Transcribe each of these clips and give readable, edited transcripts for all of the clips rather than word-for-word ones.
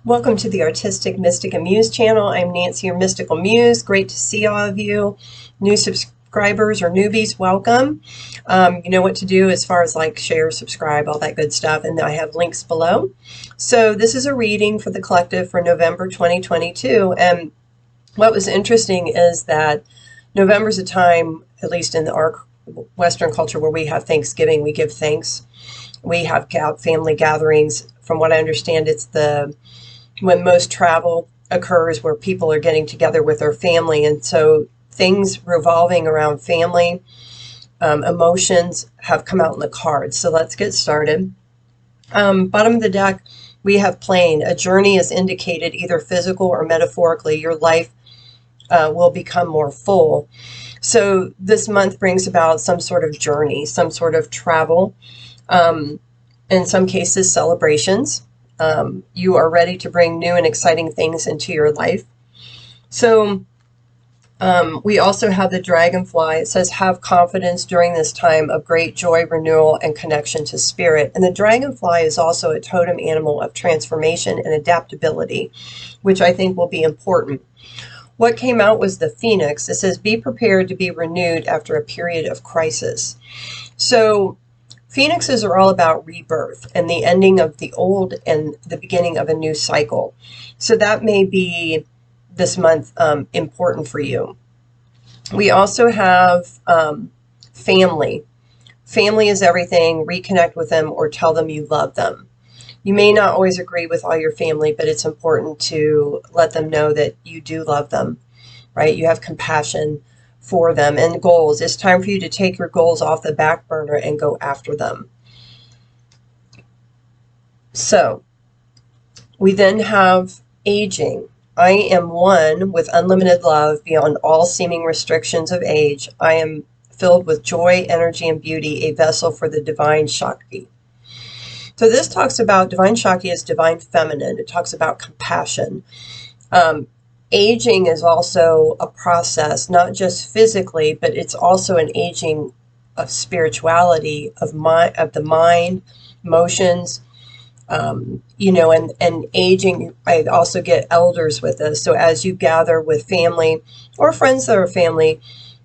Welcome to the Artistic Mystic Muse channel. I'm Nancy, your Mystical Muse. Great to see all of you. New subscribers or newbies, welcome. You know what to do as far as like, share, subscribe, all that good stuff. And I have links below. So this is a reading for the collective for November 2022. And what was interesting is that November is a time, at least in our Western culture, where we have Thanksgiving, we give thanks. We have family gatherings. From what I understand, it's when most travel occurs where people are getting together with their family. And so things revolving around family, emotions have come out in the cards. So let's get started. Bottom of the deck, we have plane. A journey is indicated either physical or metaphorically. Your life will become more full. So this month brings about some sort of journey, some sort of travel, in some cases, celebrations. You are ready to bring new and exciting things into your life. So we also have the dragonfly. It says, have confidence during this time of great joy, renewal, and connection to spirit. And the dragonfly is also a totem animal of transformation and adaptability, which I think will be important. What came out was the phoenix. It says, be prepared to be renewed after a period of crisis. So phoenixes are all about rebirth and the ending of the old and the beginning of a new cycle. So that may be this month important for you. We also have family. Family is everything. Reconnect with them or tell them you love them. You may not always agree with all your family, but it's important to let them know that you do love them, right? You have compassion for them. And goals. It's time for you to take your goals off the back burner and go after them. So we then have aging. I am one with unlimited love beyond all seeming restrictions of age. I am filled with joy, energy, and beauty, a vessel for the divine Shakti. So this talks about divine Shakti as divine feminine. It talks about compassion. Aging is also a process, not just physically, but it's also an aging of spirituality, of the mind, emotions, and aging. I also get elders with us. So as you gather with family or friends that are family,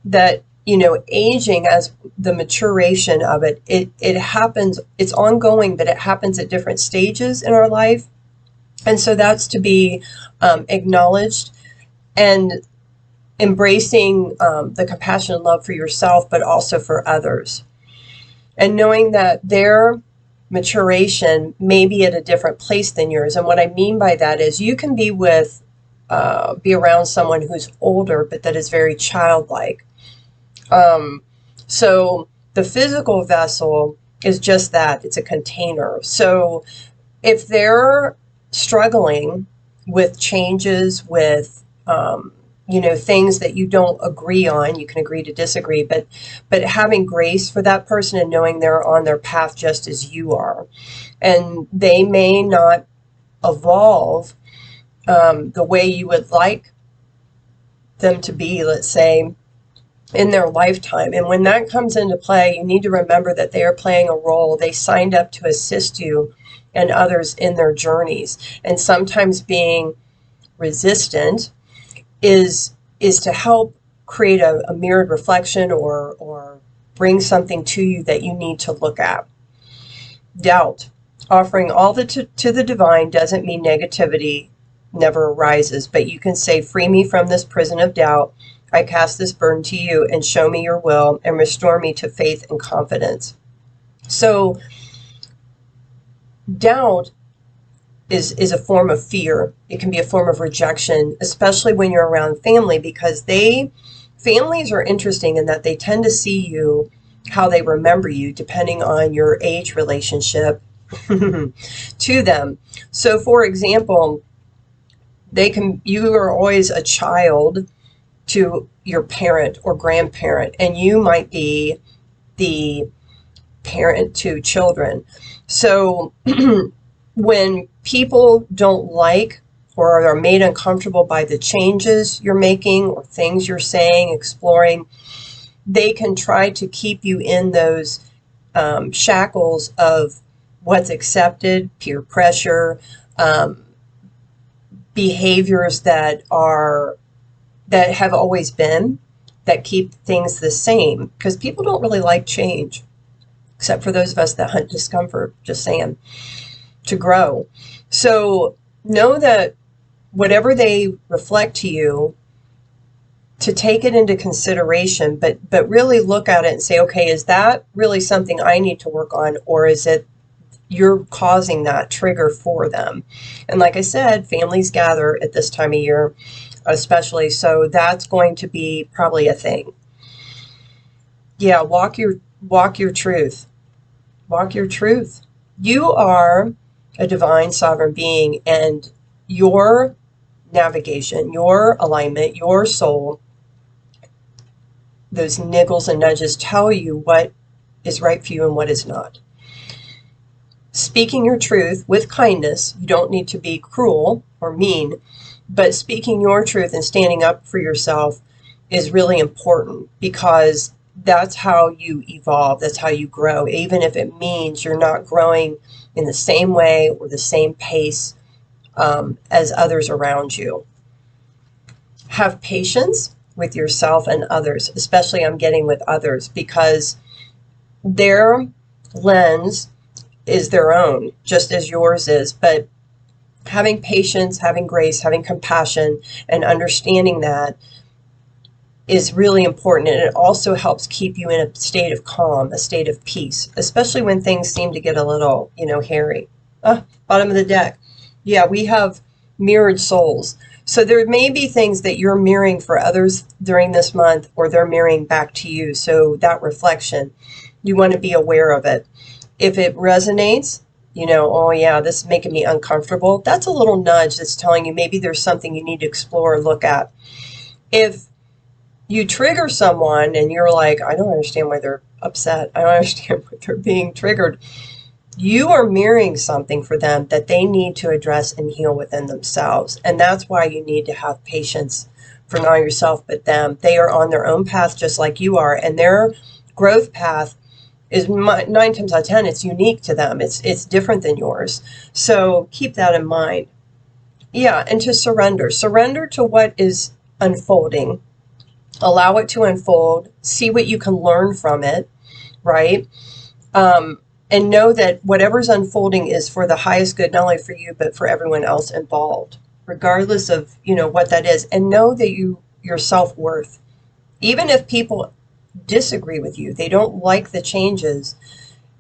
that, aging, as the maturation of it happens, it's ongoing, but it happens at different stages in our life. And so that's to be acknowledged and embracing the compassion and love for yourself, but also for others. And knowing that their maturation may be at a different place than yours. And what I mean by that is you can be around someone who's older, but that is very childlike. So the physical vessel is just that. It's a container. So if they're struggling with changes, with things that you don't agree on, you can agree to disagree, but having grace for that person and knowing they're on their path just as you are, and they may not evolve the way you would like them to be, let's say, in their lifetime. And when that comes into play, you need to remember that they are playing a role. They signed up to assist you and others in their journeys. And sometimes being resistant is to help create a mirrored reflection or bring something to you that you need to look at. Doubt. Offering all to the divine doesn't mean negativity never arises, but you can say, free me from this prison of doubt. I cast this burden to you and show me your will and restore me to faith and confidence. So doubt is a form of fear. It can be a form of rejection, especially when you're around family, because families are interesting in that they tend to see you how they remember you, depending on your age relationship to them. So for example, you are always a child to your parent or grandparent, and you might be the parent to children. So when people don't like or are made uncomfortable by the changes you're making or things you're saying, exploring, they can try to keep you in those shackles of what's accepted, peer pressure, behaviors that have always been, that keep things the same, because people don't really like change, except for those of us that hunt discomfort, just saying, to grow. So know that whatever they reflect to you, to take it into consideration, but really look at it and say, okay, is that really something I need to work on, or is it you're causing that trigger for them? And like I said, families gather at this time of year, especially, so that's going to be probably a thing. Yeah, walk your truth. Walk your truth. You are a divine sovereign being, and your navigation, your alignment, your soul, those niggles and nudges tell you what is right for you and what is not. Speaking your truth with kindness, you don't need to be cruel or mean, but speaking your truth and standing up for yourself is really important, because that's how you evolve, that's how you grow, even if it means you're not growing in the same way or the same pace as others around you. Have patience with yourself and others, especially I'm getting with others, because their lens is their own, just as yours is. But having patience, having grace, having compassion, and understanding that is really important. And it also helps keep you in a state of calm, a state of peace, especially when things seem to get a little, hairy. Bottom of the deck. Yeah, we have mirrored souls. So there may be things that you're mirroring for others during this month, or they're mirroring back to you. So that reflection, you want to be aware of it. If it resonates, oh yeah, this is making me uncomfortable, that's a little nudge that's telling you maybe there's something you need to explore or look at. If you trigger someone and you're like, I don't understand why they're upset, I don't understand why they're being triggered, you are mirroring something for them that they need to address and heal within themselves. And that's why you need to have patience for not yourself but them. They are on their own path just like you are, and their growth path is 9 times out of 10, it's unique to them. It's different than yours. So keep that in mind. Yeah, and to surrender. Surrender to what is unfolding. Allow it to unfold. See what you can learn from it, right? And know that whatever's unfolding is for the highest good, not only for you, but for everyone else involved, regardless of, what that is. And know that your self-worth, even if people disagree with you, they don't like the changes,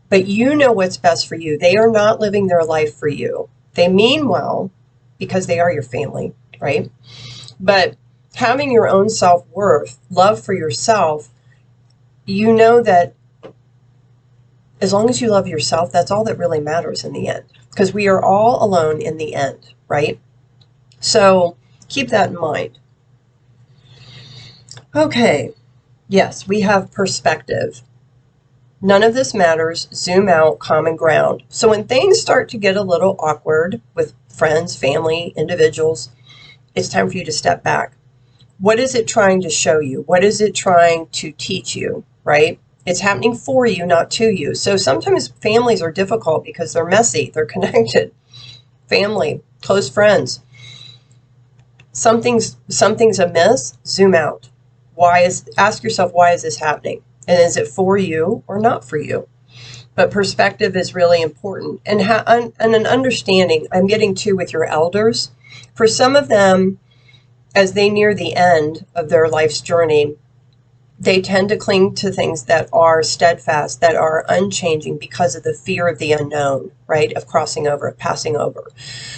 but you know what's best for you. They are not living their life for you. They mean well because they are your family, right? But having your own self-worth, love for yourself, you know that as long as you love yourself, that's all that really matters in the end, because we are all alone in the end, right? So keep that in mind. Okay. Yes, we have perspective. None of this matters. Zoom out, common ground. So when things start to get a little awkward with friends, family, individuals, it's time for you to step back. What is it trying to show you? What is it trying to teach you, right? It's happening for you, not to you. So sometimes families are difficult because they're messy, they're connected. Family, close friends. Something's amiss, zoom out. Ask yourself, why is this happening? And is it for you or not for you? But perspective is really important. And an understanding, I'm getting to with your elders. For some of them, as they near the end of their life's journey, they tend to cling to things that are steadfast, that are unchanging because of the fear of the unknown, right? Of crossing over, of passing over.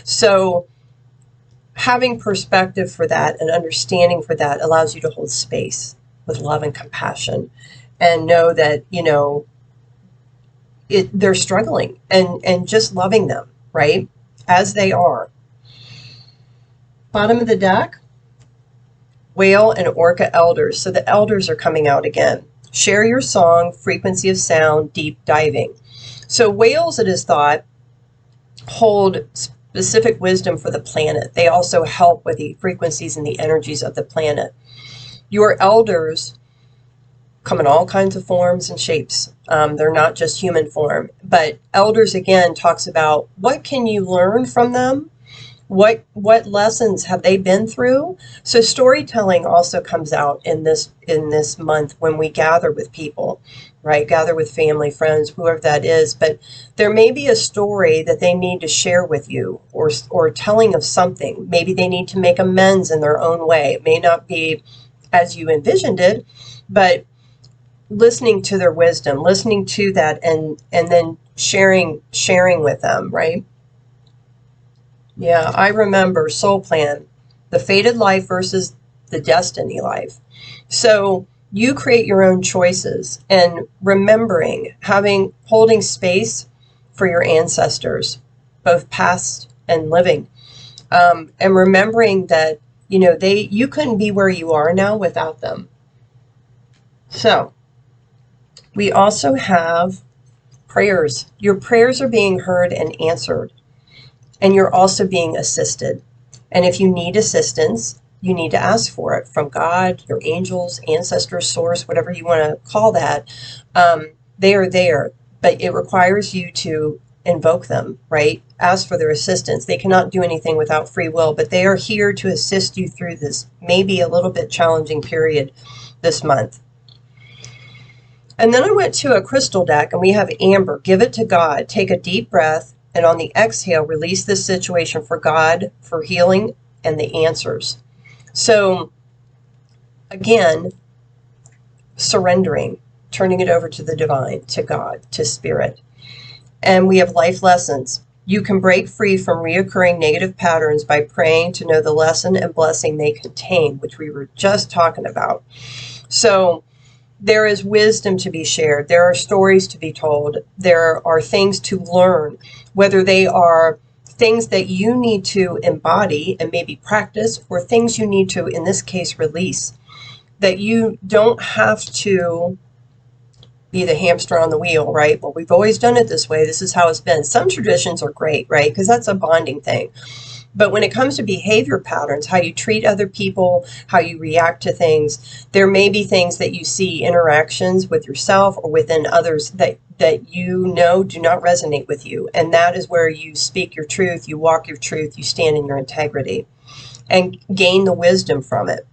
So having perspective for that and understanding for that allows you to hold space with love and compassion and know that, they're struggling and just loving them, right? As they are. Bottom of the deck, whale and orca elders. So the elders are coming out again. Share your song, frequency of sound, deep diving. So whales, it is thought, hold specific wisdom for the planet. They also help with the frequencies and the energies of the planet. Your elders come in all kinds of forms and shapes. They're not just human form. But elders, again, talks about what can you learn from them? What lessons have they been through? So storytelling also comes out in this month when we gather with people, right? Gather with family, friends, whoever that is. But there may be a story that they need to share with you, or telling of something. Maybe they need to make amends in their own way. It may not be as you envisioned it, but listening to their wisdom, listening to that, and then sharing with them, right? Yeah, I remember Soul Plan, the fated life versus the destiny life. So you create your own choices, and remembering, holding space for your ancestors, both past and living, and remembering that, you couldn't be where you are now without them. So we also have prayers. Your prayers are being heard and answered. And you're also being assisted. And if you need assistance, you need to ask for it from God, your angels, ancestors, source, whatever you want to call that. They are there, but it requires you to invoke them, right? Ask for their assistance. They cannot do anything without free will, but they are here to assist you through this maybe a little bit challenging period this month. And then I went to a crystal deck, and we have amber. Give it to God. Take a deep breath. And on the exhale, release this situation for God, for healing, and the answers. So, again, surrendering, turning it over to the divine, to God, to spirit. And we have life lessons. You can break free from reoccurring negative patterns by praying to know the lesson and blessing they contain, which we were just talking about. So, there is wisdom to be shared. There are stories to be told. There are things to learn, whether they are things that you need to embody and maybe practice, or things you need to, in this case, release. That you don't have to be the hamster on the wheel, right? Well, we've always done it this way. This is how it's been. Some traditions are great, right? Because that's a bonding thing. But when it comes to behavior patterns, how you treat other people, how you react to things, there may be things that you see, interactions with yourself or within others that do not resonate with you. And that is where you speak your truth, you walk your truth, you stand in your integrity, and gain the wisdom from it.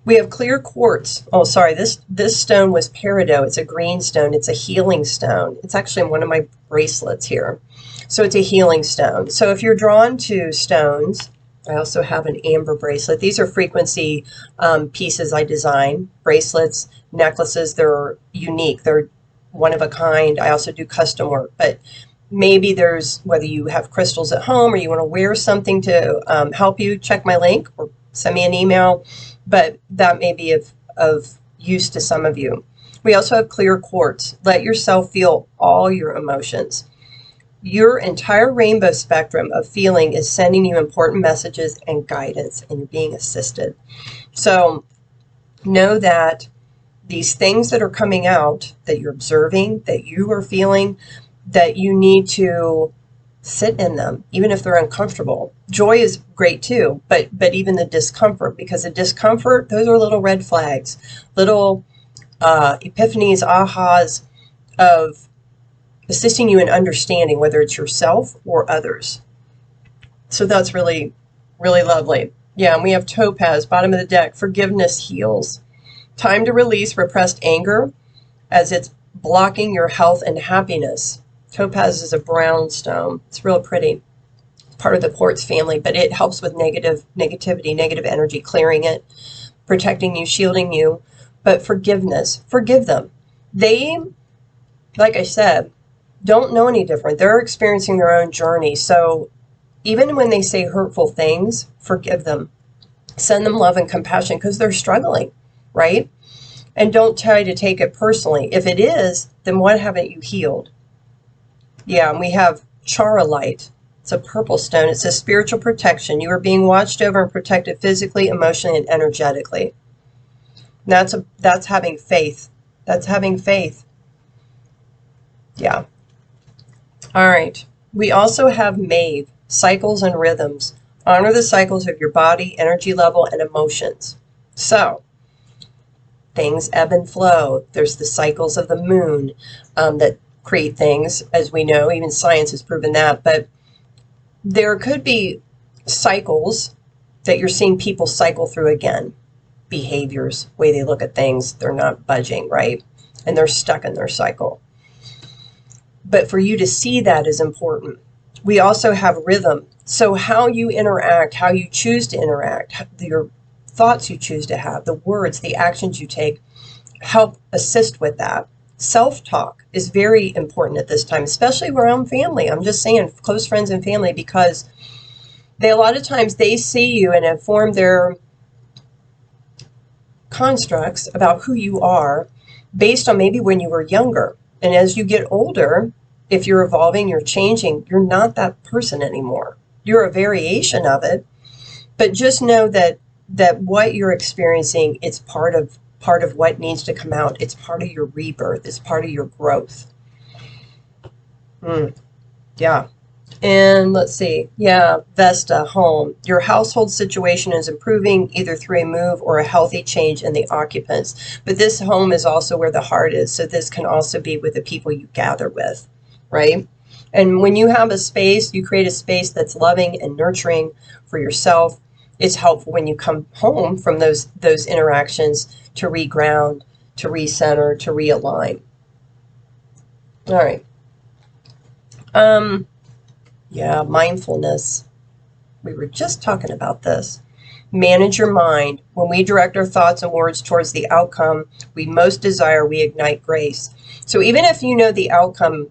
We have clear quartz. Oh, sorry, this stone was peridot. It's a green stone. It's a healing stone. It's actually in one of my bracelets here. So it's a healing stone. So if you're drawn to stones, I also have an amber bracelet. These are frequency pieces I design. Bracelets, necklaces, they're unique. They're one of a kind. I also do custom work. But maybe there's, whether you have crystals at home or you want to wear something to help you, check my link or send me an email. But that may be of use to some of you. We also have clear quartz. Let yourself feel all your emotions. Your entire rainbow spectrum of feeling is sending you important messages and guidance, and you're being assisted. So know that these things that are coming out, that you're observing, that you are feeling, that you need to sit in them, even if they're uncomfortable. Joy is great too, but even the discomfort, because the discomfort, those are little red flags, little epiphanies, ahas of assisting you in understanding whether it's yourself or others. So that's really, really lovely. Yeah, and we have topaz, bottom of the deck. Forgiveness heals. Time to release repressed anger as it's blocking your health and happiness. Topaz is a brown stone. It's real pretty. It's part of the quartz family, but it helps with negativity, negative energy, clearing it, protecting you, shielding you. But forgiveness, forgive them. They, like I said, don't know any different. They're experiencing their own journey. So even when they say hurtful things, forgive them. Send them love and compassion because they're struggling, right? And don't try to take it personally. If it is, then what haven't you healed? Yeah, and we have charolite. It's a purple stone. It's a spiritual protection. You are being watched over and protected physically, emotionally, and energetically. That's having faith. That's having faith. Yeah. All right. We also have Mave, cycles and rhythms. Honor the cycles of your body, energy level, and emotions. So, things ebb and flow. There's the cycles of the moon that create things, as we know. Even science has proven that. But There could be cycles that you're seeing people cycle through again. Behaviors, way they look at things, they're not budging, right? And they're stuck in their cycle. But for you to see that is important. We also have rhythm. So how you interact, how you choose to interact, your thoughts you choose to have, the words, the actions you take, help assist with that. Self-talk is very important at this time, especially around family. I'm just saying close friends and family, because a lot of times they see you and inform their constructs about who you are based on maybe when you were younger. And as you get older, if you're evolving, you're changing, you're not that person anymore. You're a variation of it. But just know that what you're experiencing, it's part of what needs to come out. It's part of your rebirth. It's part of your growth. Yeah. And let's see. Yeah, Vesta, home. Your household situation is improving either through a move or a healthy change in the occupants. But this home is also where the heart is. So this can also be with the people you gather with, right? And when you have a space, you create a space that's loving and nurturing for yourself. It's helpful when you come home from those interactions to reground, to recenter, to realign. All right. Yeah, mindfulness. We were just talking about this. Manage your mind. When we direct our thoughts and words towards the outcome we most desire, we ignite grace. So even if you know the outcome,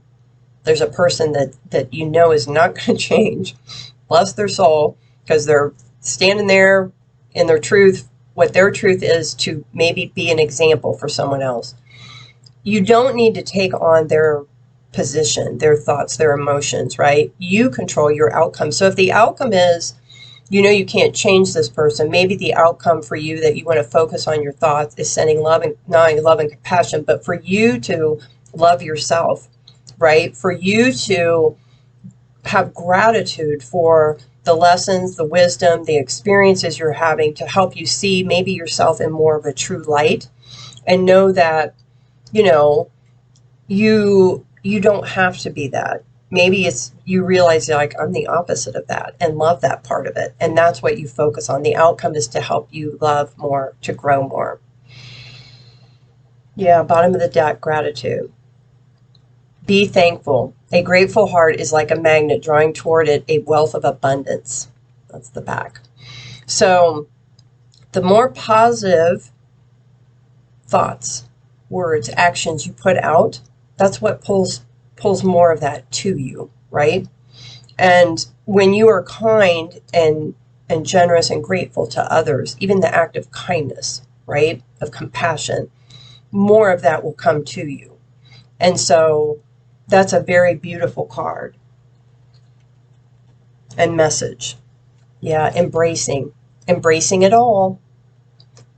there's a person that you know is not going to change, bless their soul, because they're standing there in their truth, what their truth is, to maybe be an example for someone else. You don't need to take on their position, their thoughts, their emotions, right? You control your outcome. So if the outcome is, you can't change this person, maybe the outcome for you that you want to focus on your thoughts is sending love and compassion, but for you to love yourself, right? For you to have gratitude for the lessons, the wisdom, the experiences you're having to help you see maybe yourself in more of a true light, and know that, you don't have to be that. Maybe it's you realize like, I'm the opposite of that, and love that part of it. And that's what you focus on. The outcome is to help you love more, to grow more. Yeah, bottom of the deck, gratitude. Be thankful. A grateful heart is like a magnet drawing toward it a wealth of abundance. That's the back. So the more positive thoughts, words, actions you put out, that's what pulls more of that to you, right? And when you are kind and generous and grateful to others, even the act of kindness, right, of compassion, more of that will come to you. And so that's a very beautiful card and message. Yeah, embracing it all.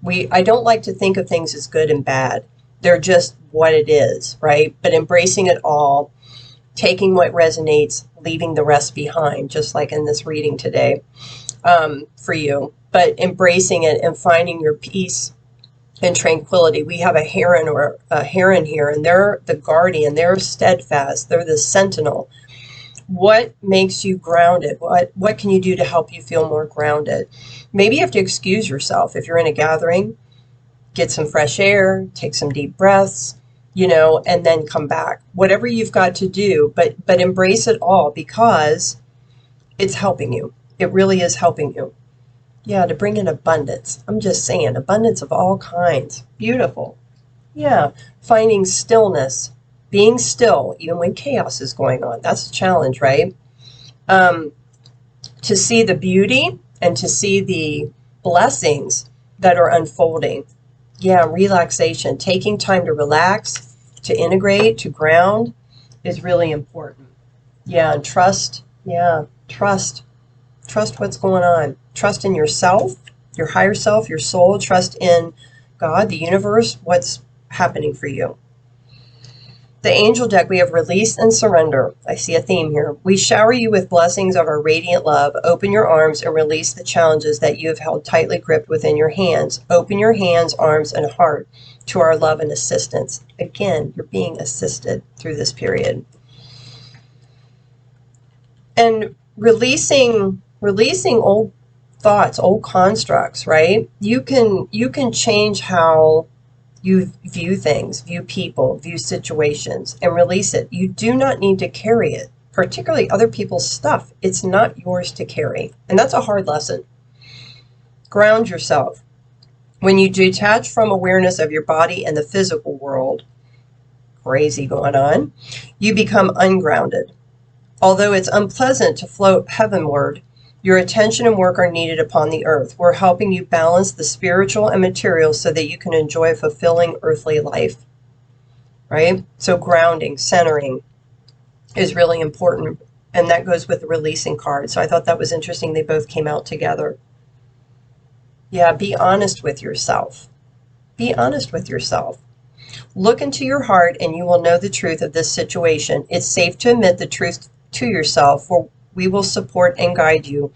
I don't like to think of things as good and bad. They're just what it is, right? But embracing it all, taking what resonates, leaving the rest behind, just like in this reading today for you. But embracing it and finding your peace and tranquility. We have a heron here, and they're the guardian. They're steadfast. They're the sentinel. What makes you grounded? What can you do to help you feel more grounded? Maybe you have to excuse yourself if you're in a gathering. Get some fresh air, take some deep breaths, and then come back. Whatever you've got to do, but embrace it all, because it's helping you. It really is helping you. Yeah, to bring in abundance. I'm just saying, abundance of all kinds. Beautiful. Yeah, finding stillness, being still, even when chaos is going on. That's a challenge, right? To see the beauty and to see the blessings that are unfolding. Yeah, relaxation, taking time to relax, to integrate, to ground is really important. Yeah, and trust. Yeah, trust. Trust what's going on. Trust in yourself, your higher self, your soul. Trust in God, the universe, what's happening for you. The angel deck, we have release and surrender. I see a theme here. We shower you with blessings of our radiant love. Open your arms and release the challenges that you have held tightly gripped within your hands. Open your hands, arms, and heart to our love and assistance. Again, you're being assisted through this period. And releasing old thoughts, old constructs, right? You can change how you view things, view people, view situations, and release it. You do not need to carry it, particularly other people's stuff. It's not yours to carry. And that's a hard lesson. Ground yourself. When you detach from awareness of your body and the physical world, crazy going on, you become ungrounded. Although it's unpleasant to float heavenward, your attention and work are needed upon the earth. We're helping you balance the spiritual and material so that you can enjoy a fulfilling earthly life, right? So grounding, centering is really important, and that goes with the releasing card. So I thought that was interesting. They both came out together. Yeah, be honest with yourself. Be honest with yourself. Look into your heart and you will know the truth of this situation. It's safe to admit the truth to yourself, for we will support and guide you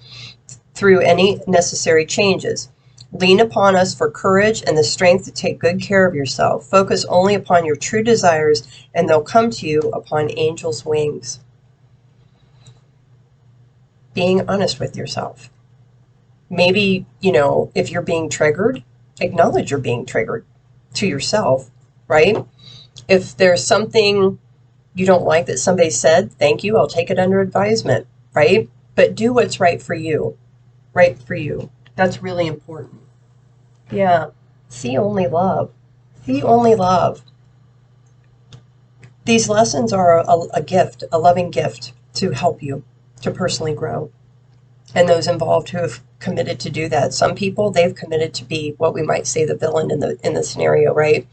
through any necessary changes. Lean upon us for courage and the strength to take good care of yourself. Focus only upon your true desires, and they'll come to you upon angels' wings. Being honest with yourself. Maybe, if you're being triggered, acknowledge you're being triggered to yourself, right? If there's something you don't like that somebody said, thank you, I'll take it under advisement, right? But do what's right for you, right for you. That's really important. Yeah, see only love. See only love. These lessons are a gift, a loving gift to help you to personally grow. And those involved who have committed to do that. Some people, they've committed to be what we might say the villain in the scenario, right?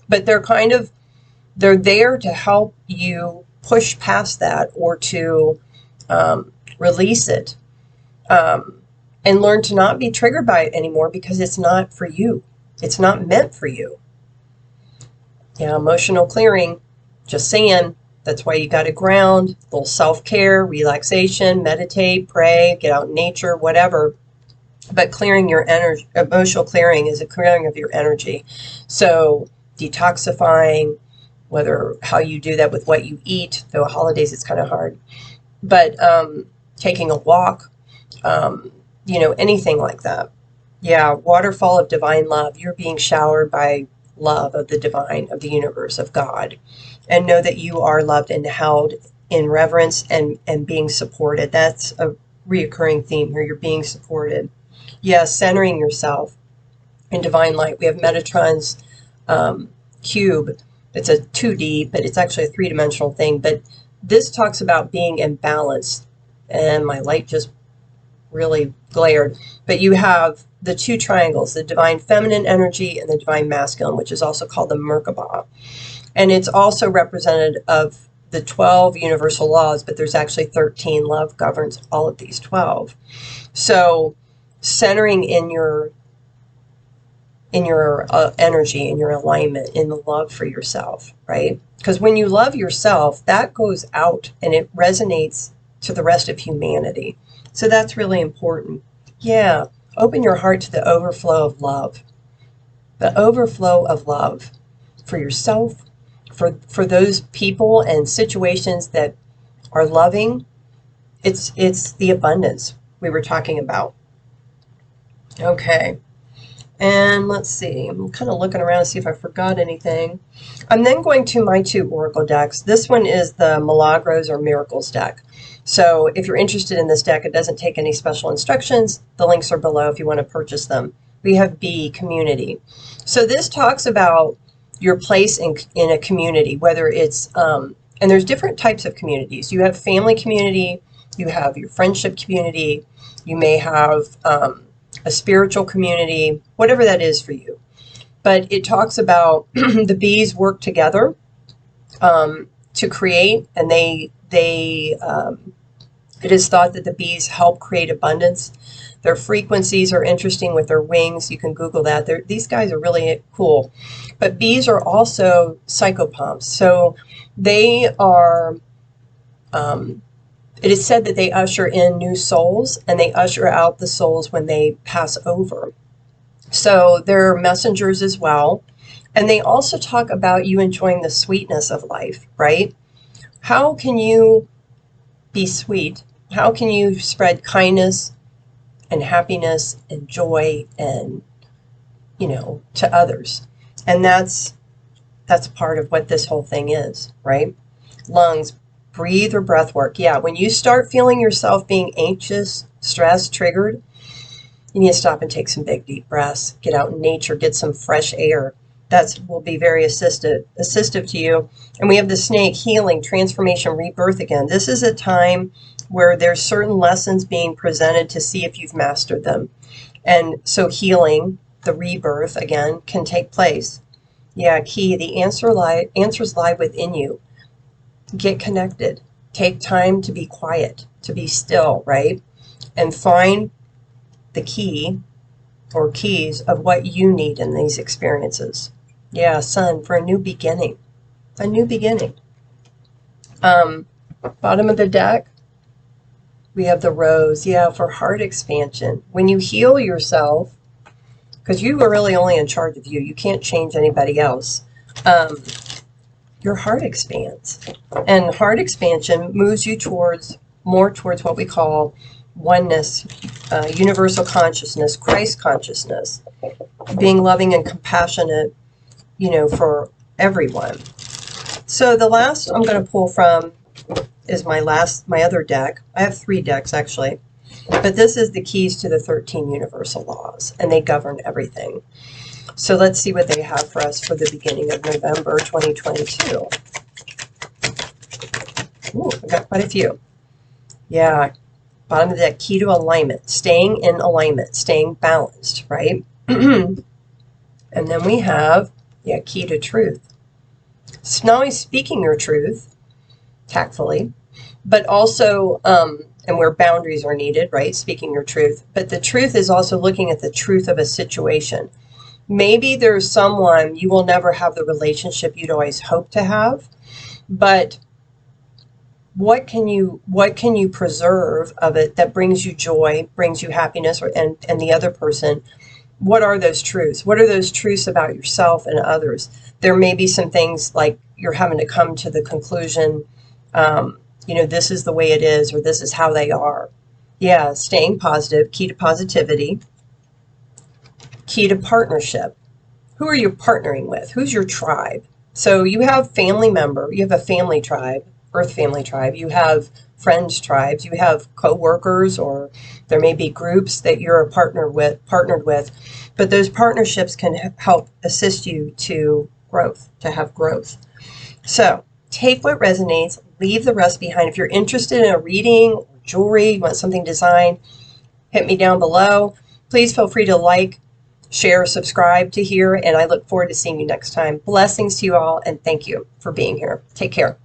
But they're there to help you push past that, or to release it, and learn to not be triggered by it anymore, because it's not for you. It's not meant for you. Yeah, emotional clearing, just saying. That's why you got to ground, a little self-care, relaxation, meditate, pray, get out in nature, whatever. But clearing your energy, emotional clearing is a clearing of your energy. So detoxifying, how you do that with what you eat, though holidays it's kind of hard. But taking a walk, anything like that. Yeah, waterfall of divine love. You're being showered by love of the divine, of the universe, of God. And know that you are loved and held in reverence and being supported. That's a reoccurring theme here. You're being supported. Yeah, centering yourself in divine light. We have Metatron's cube. It's a 2D, but it's actually a three-dimensional thing. But this talks about being in balance. And my light just really glared. But you have the two triangles, the divine feminine energy and the divine masculine, which is also called the Merkaba. And it's also representative of the 12 universal laws, but there's actually 13. Love governs all of these 12. So centering in your energy, in your alignment, in the love for yourself, right? Because when you love yourself, that goes out and it resonates to the rest of humanity. So that's really important. Yeah, open your heart to the overflow of love. The overflow of love for yourself, for those people and situations that are loving. It's the abundance we were talking about. Okay. And let's see, I'm kind of looking around to see if I forgot anything. I'm then going to my two oracle decks. This one is the Milagros-Miracles deck. So if you're interested in this deck, it doesn't take any special instructions. The links are below if you want to purchase them. We have B, community. So this talks about your place in a community, whether it's, and there's different types of communities. You have family community, you have your friendship community, you may have a spiritual community, whatever that is for you. But it talks about the bees work together to create, and it is thought that the bees help create abundance. Their frequencies are interesting with their wings. You can Google that. These guys are really cool. But bees are also psychopomps. So they are, it is said that they usher in new souls, and they usher out the souls when they pass over. So they're messengers as well. And they also talk about you enjoying the sweetness of life, right? How can you be sweet How can you spread kindness and happiness and joy and, to others? And that's part of what this whole thing is, right? Lungs, breathe or breath work. Yeah, when you start feeling yourself being anxious, stressed, triggered, you need to stop and take some big deep breaths. Get out in nature, get some fresh air. That will be very assistive to you. And we have the snake, healing, transformation, rebirth again. This is a time where there's certain lessons being presented to see if you've mastered them. And so healing, the rebirth again, can take place. Yeah, key, the answers lie within you. Get connected. Take time to be quiet, to be still, right? And find the key or keys of what you need in these experiences. Yeah, sun, for a new beginning. A new beginning. Bottom of the deck, we have the rose. Yeah, for heart expansion. When you heal yourself, because you are really only in charge of you. You can't change anybody else. Your heart expands. And heart expansion moves you more towards what we call oneness, universal consciousness, Christ consciousness, being loving and compassionate, for everyone. So the last I'm going to pull from is my other deck. I have 3 decks actually, but this is the keys to the 13 universal laws, and they govern everything. So let's see what they have for us for the beginning of November 2022. Ooh, I got quite a few. Yeah, bottom of the deck, key to alignment, staying in alignment, staying balanced, right? And then we have, key to truth. It's not only speaking your truth tactfully, but also, and where boundaries are needed, right? Speaking your truth. But the truth is also looking at the truth of a situation. Maybe there's someone you will never have the relationship you'd always hope to have, but what can you preserve of it that brings you joy, brings you happiness, and the other person? What are those truths? What are those truths about yourself and others? There may be some things like you're having to come to the conclusion, this is the way it is, or this is how they are. Yeah, staying positive, key to positivity, key to partnership. Who are you partnering with? Who's your tribe? So you have you have a family tribe, Earth family tribe, you have friends tribes, you have co-workers, or there may be groups that you're partnered with, but those partnerships can help assist you to have growth. So take what resonates, leave the rest behind. If you're interested in a reading or jewelry, you want something designed, hit me down below. Please feel free to like, share, subscribe to here, and I look forward to seeing you next time. Blessings to you all, and thank you for being here. Take care.